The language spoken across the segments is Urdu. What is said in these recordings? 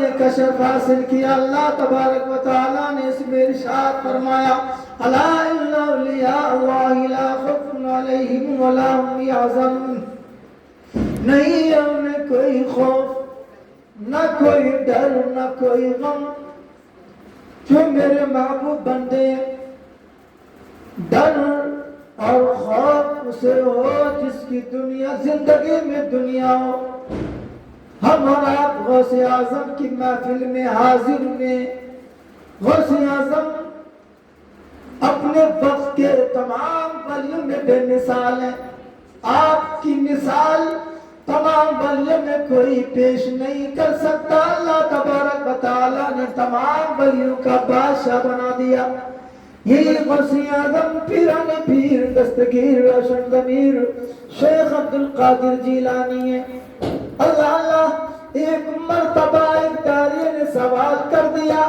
نے کشف حاصل کیا، اللہ تبارک و تعالیٰ نے اس میں ارشاد فرمایا الا ان اولیاء اللہ لا خوف علیہم ولا هم یحزنون، نہیں ہے انہیں کوئی خوف، نہ کوئی ڈر، نہ کوئی غم۔ جو میرے محبوب بندے ڈر اور خوف اسے ہو جس کی دنیا زندگی میں دنیا ہو۔ ہم اور آپ غوث اعظم کی محفل میں حاضر ہوئے۔ غوث اعظم اپنے وقت کے تمام ولیوں میں بے مثال ہیں، آپ کی مثال تمام ولیوں میں کوئی پیش نہیں کر سکتا۔ اللہ تبارک و تعالیٰ نے تمام ولیوں کا بادشاہ بنا دیا۔ یہی غوث اعظم پیران پیر دستگیر روشن ضمیر شیخ عبد القادر جیلانی ہے۔ اللہ ایک مرتبہ ایک داعیہ نے سوال کر دیا،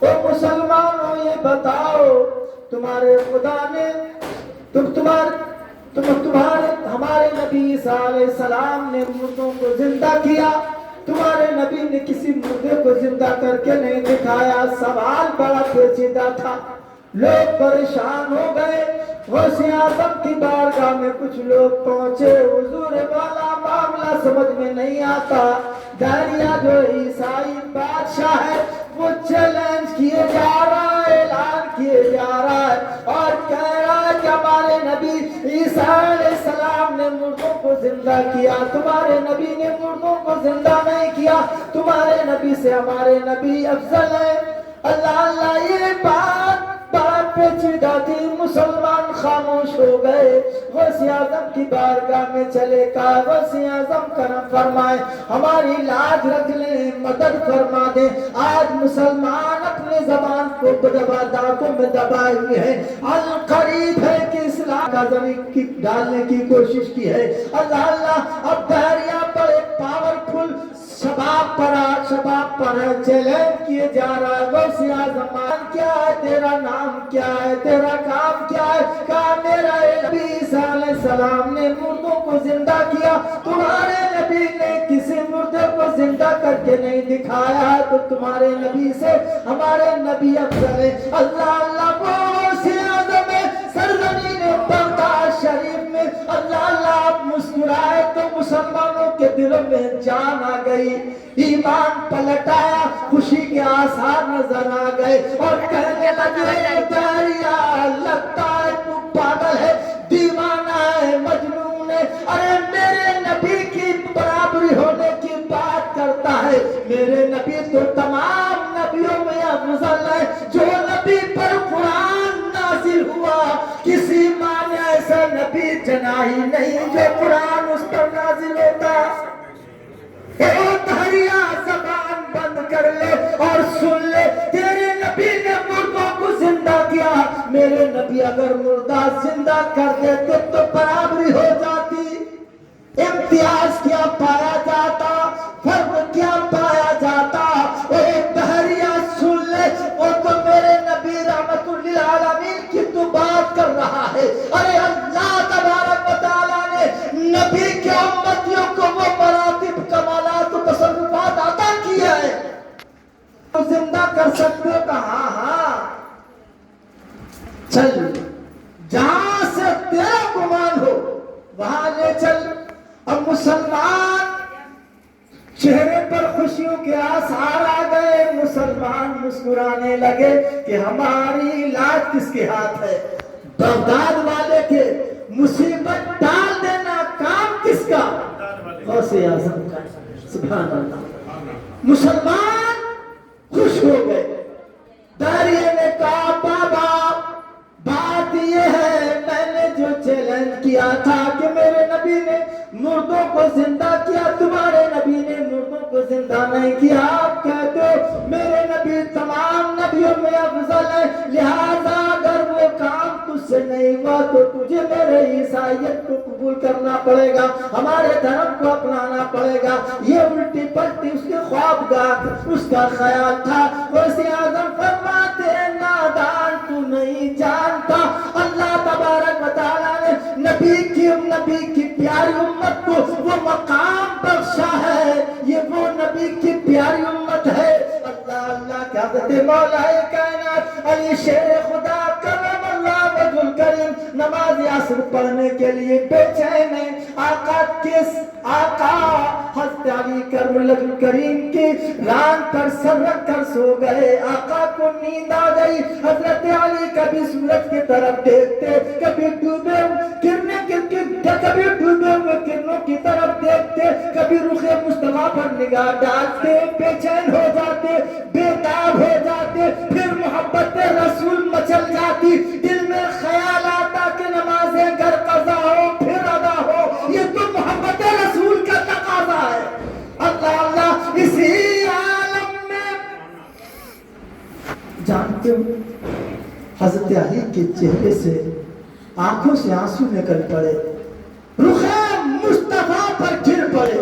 او مسلمانوں یہ بتاؤ تمہارے خدا نے ہمارے نبی عیسیٰ علیہ السلام نے مردوں کو زندہ کیا، تمہارے نبی نے کسی مردے کو زندہ کر کے نہیں دکھایا۔ سوال بڑا پیچیدہ تھا، لوگ پریشان ہو گئے۔ غوث اعظم کی بارگاہ میں کچھ لوگ پہنچے، حضور والا معاملہ سمجھ میں نہیں آتا۔ داعیہ جو عیسائی بادشاہ ہے وہ چیلنج کیے جا رہا ہے، اعلان کیے جا رہا ہے اور کہہ رہا ہے کہ ہمارے نبی عیسیٰ علیہ السلام نے مردوں کو زندہ کیا، تمہارے نبی نے مردوں کو زندہ نہیں کیا، تمہارے نبی سے ہمارے نبی افضل ہے۔ اللہ یہ بات پیچیدہ تھی، مسلمان خاموش ہو گئے۔ غوث اعظم کی بارگاہ میں چلے کہا غوث اعظم کرم فرمائے، ہماری لاج رکھ لیں، مدد فرما دیں۔ آج مسلمان اپنے زبان کو دانتوں میں دبائے ہوئے ہیں، القریب ہے کہ اسلام کا زمین ڈالنے کی کوشش کی ہے۔ اللہ اب داعیہ بڑے پاورفل شباب پر چیلنج کیے جا رہا ہے۔ غوث اعظم کیا ہے تیرا نام، کیا ہے تیرا کام، کیا ہے؟ کہا میرا نبی عیسیٰ علیہ السلام نے مردوں کو زندہ کیا، تمہارے نبی نے کسی مردے کو زندہ کر کے نہیں دکھایا، تو تمہارے نبی سے ہمارے نبی افضل ہے۔ اللہ غوث اعظم سرزمین بغداد شریف میں اللہ آپ مسکرائے تو مسلمانوں کے دلوں میں جان آ گئی، ایمان پلٹ آیا، خوشی کے آثار نظر آ گئے اور کہنے لگے داعیہ لگتا ہے تو پاگل ہے، دیوانہ ہے، مجنون ہے، ارے میرے نبی کی برابری ہونے کی بات کرتا ہے۔ میرے نبی تو تمام نبیوں میں افضل ہے، جو نبی پر قرآن نازل ہوا کسی ماں نے ایسا نبی چنا ہی نہیں جو قرآن اس پر نازل ہوتا۔ داعیہ زبان بند کر لے اور سن لے، تیرے نبی نے مردوں کو زندہ کیا، میرے نبی اگر مردہ زندہ کر دیتے تو برابری ہو جاتی، امتیاز کیا پایا جاتا، فرق کیا پایا جاتا۔ داعیہ سن لے، وہ تو میرے نبی رحمت للعالمین کی تو بات کر رہا ہے۔ ارے اللہ تبارک و تعالیٰ نے نبی کے امتیوں کو وہ مراتب کمالات و تصرفات عطا کیا ہے، تو زندہ کر سکتے ہو؟ کہا ہاں چل، جہاں سے تیرا گمان ہو وہاں لے چل۔ اب مسلمان چہرے پر خوشیوں کے آثار آ گئے، مسلمان مسکرانے لگے کہ ہماری علاج کس کے ہاتھ ہے؟ بغداد والے کے مصیبت ڈال دینا کام کس کا؟ غوث اعظم کا۔ سبحان اللہ، مسلمان خوش ہو گئے۔ داعیہ نے کہا بابا بات یہ ہے، میں نے جو چیلنج کیا تھا کہ میرے نبی نے مردوں کو زندہ کیا، تمہارے نبی نے مردوں کو زندہ نہیں کیا، آپ کہتے ہو میرے نبی تمام نبیوں میں افضل ہے، لہذا اگر وہ کام تجھ سے نہیں ہوا تو تجھے میرے عیسائیت کو قبول کرنا پڑے گا، ہمارے دھرم کو اپنانا پڑے گا۔ یہ الٹی پلٹی اس کے خوابگاہ اس کا خیال تھا۔ غوث اعظم فرماتے ہیں نادان تو نہیں جانتا، اللہ تبارک و تعالیٰ نے نبی کی پیاری امت کو وہ مقام بخشا ہے، یہ وہ نبی کی پیاری امت ہے حضرت مولا کائنات علی شیر خدا کرم اللہ وجہ الکریم نماز عصر پڑھنے کے لیے بے چین ہے. آقا حضرت علی کرم اللہ الکریم کی ران پر سر رکھ کر سو گئے. آقا کو نیند آ گئی. حضرت علی کبھی سورج کی طرف دیکھتے, کبھی ڈوبے ہوئے کرنوں کی طرف دیکھتے, کبھی رخ مصطفیٰ پر نگاہ ڈالتے, بے چین ہو جاتے, بےتاب ہو جاتے. پھر محبت رسول مچل جاتی, دل میں خیال آتا کہ نمازیں گھر قضا ہو پھر ادا ہو. یہ تو محبت رسول کا تقاضا ہے. اللہ اللہ اسی عالم میں جانتے ہو حضرت علی کے چہرے سے آنکھوں سے آنسو نکل پڑے, رخ مصطفیٰ پر گر پڑے.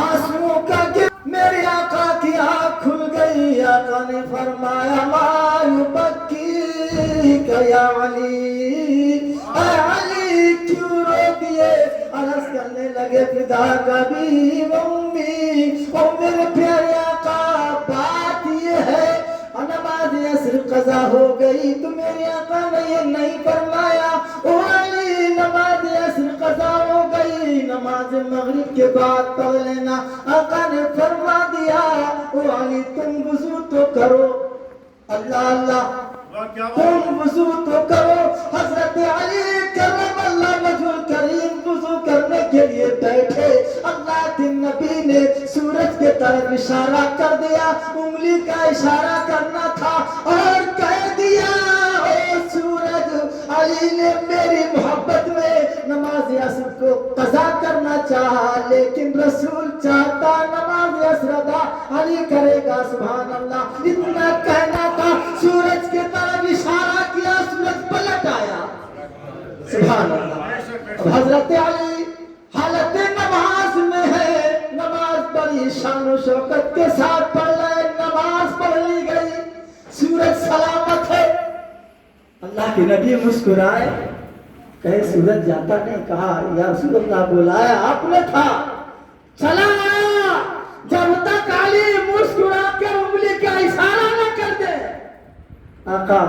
آنسوؤں کا گر میرے آقا کی آنکھ کھل گئی. آقا نے فرمایا ما یبکیک یا علی, اے علی کیوں رو دیے؟ عرض کرنے لگے فداک ابی و امی, او میرے پیارے آقا بات یہ ہے نماز عصر قضا ہو گئی تو میرے آقا نے یہ نہیں فرمایا او علی نماز عصر قضا ہو گئی, نماز مغرب کے بعد پڑھ لینا. آقا نے فرما دیا او علی تم وضو تو کرو. اللہ اللہ تم وضو تو کرو. حضرت علی کرم اللہ وجہ الکریم وضو کرنے کے لیے بیٹھے. اللہ کے نبی نے سورج کے طرف اشارہ کر دیا, انگلی کا اشارہ کرنا تھا اور کہہ دیا او سورج, علی نے میری محبت میں نماز عصر کو قضا کرنا چاہا لیکن رسول چاہتا نماز عصر ادا علی کرے گا. سبحان اللہ, اتنا کہنا تھا, سورج کے طرف اشارہ کیا, سورج پلٹ آیا. سبحان اللہ. حضرت علی حالت نماز میں ہے, نماز بڑی شان و شوکت کے ساتھ پڑھ رہے, نماز پڑھ لی گئی, سورج سلامت ہے. اللہ کے نبی مسکرائے, کہے سورج جاتا نہیں. کہا یا رسول اللہ بلایا آپ نے تھا, چلا آیا. جب تک علی مسکرا کر انگلی کا اشارہ نہ کر دے, آقا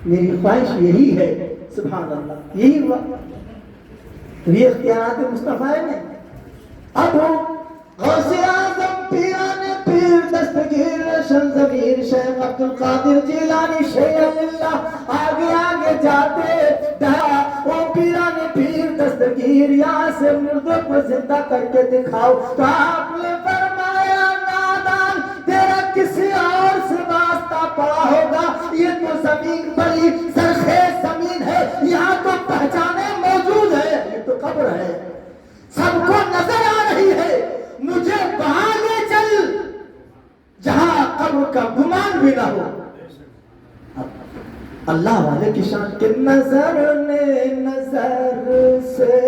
میری خواہش یہی ہے. سبحان اللہ, یہی ہوا. یہ اختیارات مصطفیٰ نے. اب غوث اعظم پیران پیر دستگیر روشن ضمیر شیخ عبد القادر جیلانی شیخ اللہ آگے آگے جاتے وہ پیران پیر دستگیر یہاں سے مردوں کو زندہ کر کے دکھاؤ. تو آپ نے فرمایا نادان تیرا کسی اور سے واسطہ پڑا ہوگا, یہ تو زمین بڑی سرخیز زمین ہے, یہاں تو پہچانے موجود ہے, یہ تو قبر ہے, سب کو نظر آ رہی ہے. مجھے وہاں لے چل جہاں قبر کا گمان بھی نہ ہو. اللہ والے کی شان کے نظر نے نظر سے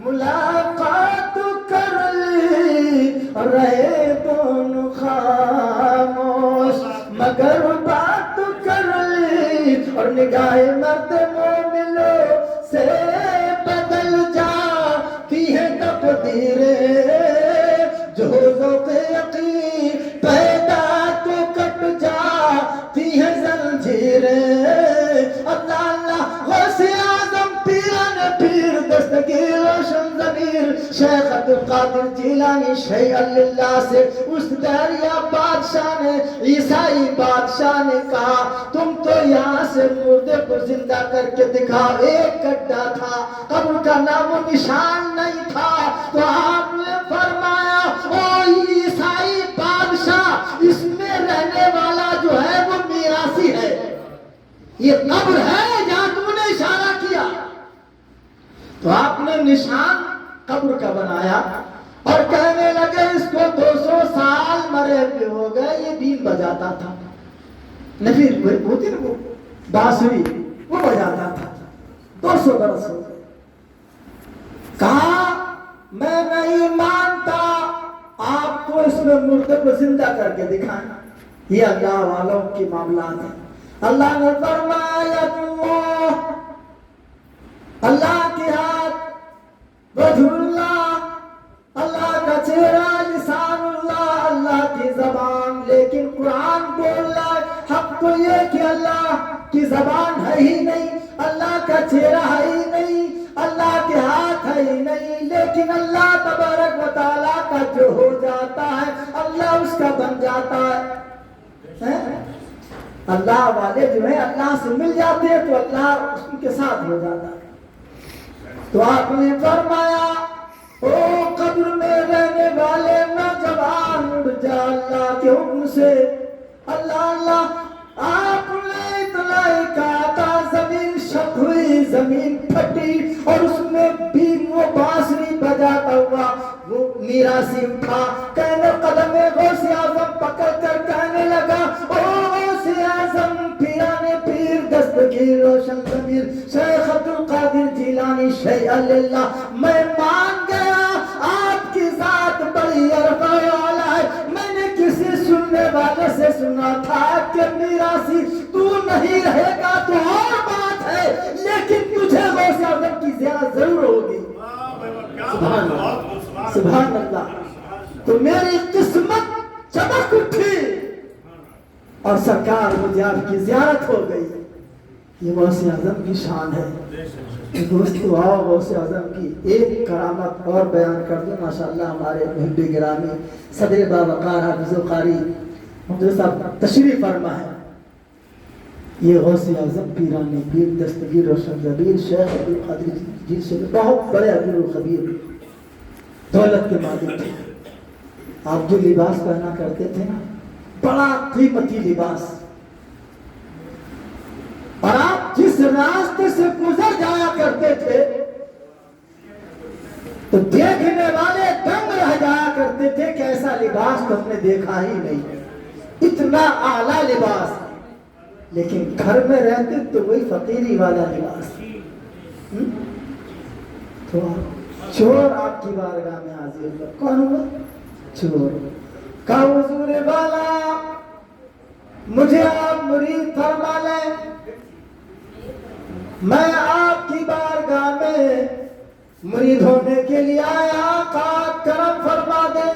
ملاقات کر لی, رہے دونوں خاموش مگر بات کر لی, اور نگاہ مرد مومنوں سے بدل جاتی ہے تقدیریں, جو ذوق یقین پیدا تو کٹ جاتی ہے زنجیریں. اللہ اللہ غوث اعظم پیران پیر دستگیر روشن ضمیر شیخ عبد القادر جیلانی شیخ اللہ سے اس دریا بادشاہ نے, عیسائی بادشاہ نے کہا تم تو یہاں سے مردے کو زندہ کر کے دکھا. ایک گڈھا تھا, قبر کا نام و نشان نہیں تھا. تو آپ نے فرمایا او عیسائی بادشاہ, اس میں رہنے والا جو ہے وہ میراثی ہے, یہ قبر ہے جہاں تم نے اشارہ کیا. تو آپ نے نشان قبر کا بنایا اور کہنے لگے اس کو 200 سال مرے ہوئے ہو گئے, یہ بین بجاتا تھا. نفیر ہوتی نا وہ بانسری, وہ بجاتا تھا. 200 برس ہو گئے. کہا میں نہیں مانتا, آپ کو اس میں مردے کو زندہ کر کے دکھائیں. یہ اللہ والوں کی معاملات ہیں. اللہ نے فرمایا اللہ کی ہاتھ وجہ اللہ, اللہ کا چہرہ لسان اللہ, اللہ کی زبان. لیکن آپ کو یہ کہ اللہ کی زبان ہے ہی نہیں، اللہ کا چہرہ ہے ہی نہیں، اللہ کے ہاتھ ہے ہی نہیں، لیکن اللہ تبارک و تعالیٰ کا جو ہو جاتا ہے اللہ اس کا بن جاتا ہے۔ اللہ والے جو ہیں اللہ سے مل جاتے ہیں تو اللہ اس کے ساتھ ہو جاتا ہے۔ تو آپ نے فرمایا او قبر میں رہنے والے نوجوان اٹھ جا اللہ کے حکم سے۔ اللہ اللہ آپ نے اطلاع کہا تھا، زمین شق ہوئی، زمین پھٹی، اور اس میں بھی وہ بانسری بجاتا ہوا وہ میراثی اٹھا، کہنے قدم غوث اعظم پکڑ کر کہنے لگا او غوث اعظم پیرانے پیر دستگیر روشن ضمیر شیخ عبدالقادر جیلانی شیء اللہ، میں مان گیا آپ کی ذات بڑی عرفہ والا ہے۔ میں نے کسی سننے والے سے سنا تھا کہ میراثی تو نہیں رہے گا تو اور بات ہے، لیکن تجھے غوث اعظم کی زیارت ضرور ہوگی۔ سبحان اللہ، سبحان اللہ۔ تو میری قسمت چمک اٹھی اور سرکار مجھے آپ کی زیارت ہو گئی۔ یہ غوث اعظم کی شان ہے۔ دوستو آؤ غوث اعظم کی ایک کرامت اور بیان کر دوں۔ ماشاءاللہ ہمارے محب گرامی صدر باوقار حافظ و قاری مفتی صاحب تشریف فرما ہے۔ یہ غوث اعظم پیرانی پیر دستگیر روشن ضمیر شیخ عبدالقادر جی سے بہت بڑے عبد الخبیر دولت کے مالک تھے۔ آپ جو لباس پہنا کرتے تھے نا، بڑا قیمتی لباس، اور آپ جس راستے سے گزر جایا کرتے تھے تو دیکھنے والے دنگ رہ جایا کرتے تھے کہ ایسا لباس تو ہم نے دیکھا ہی نہیں، اتنا اعلیٰ لباس، لیکن گھر میں رہتے تو وہی فقیری والا لباس۔ تو چور آپ کی بارگاہ میں حاضر ہوا، کون ہوا؟ چور۔ کہا حضور والا مجھے آپ مرید فرما لیں، میں آپ کی بارگاہ میں مرید ہونے کے لیے آیا، آقا کرم فرما دیں۔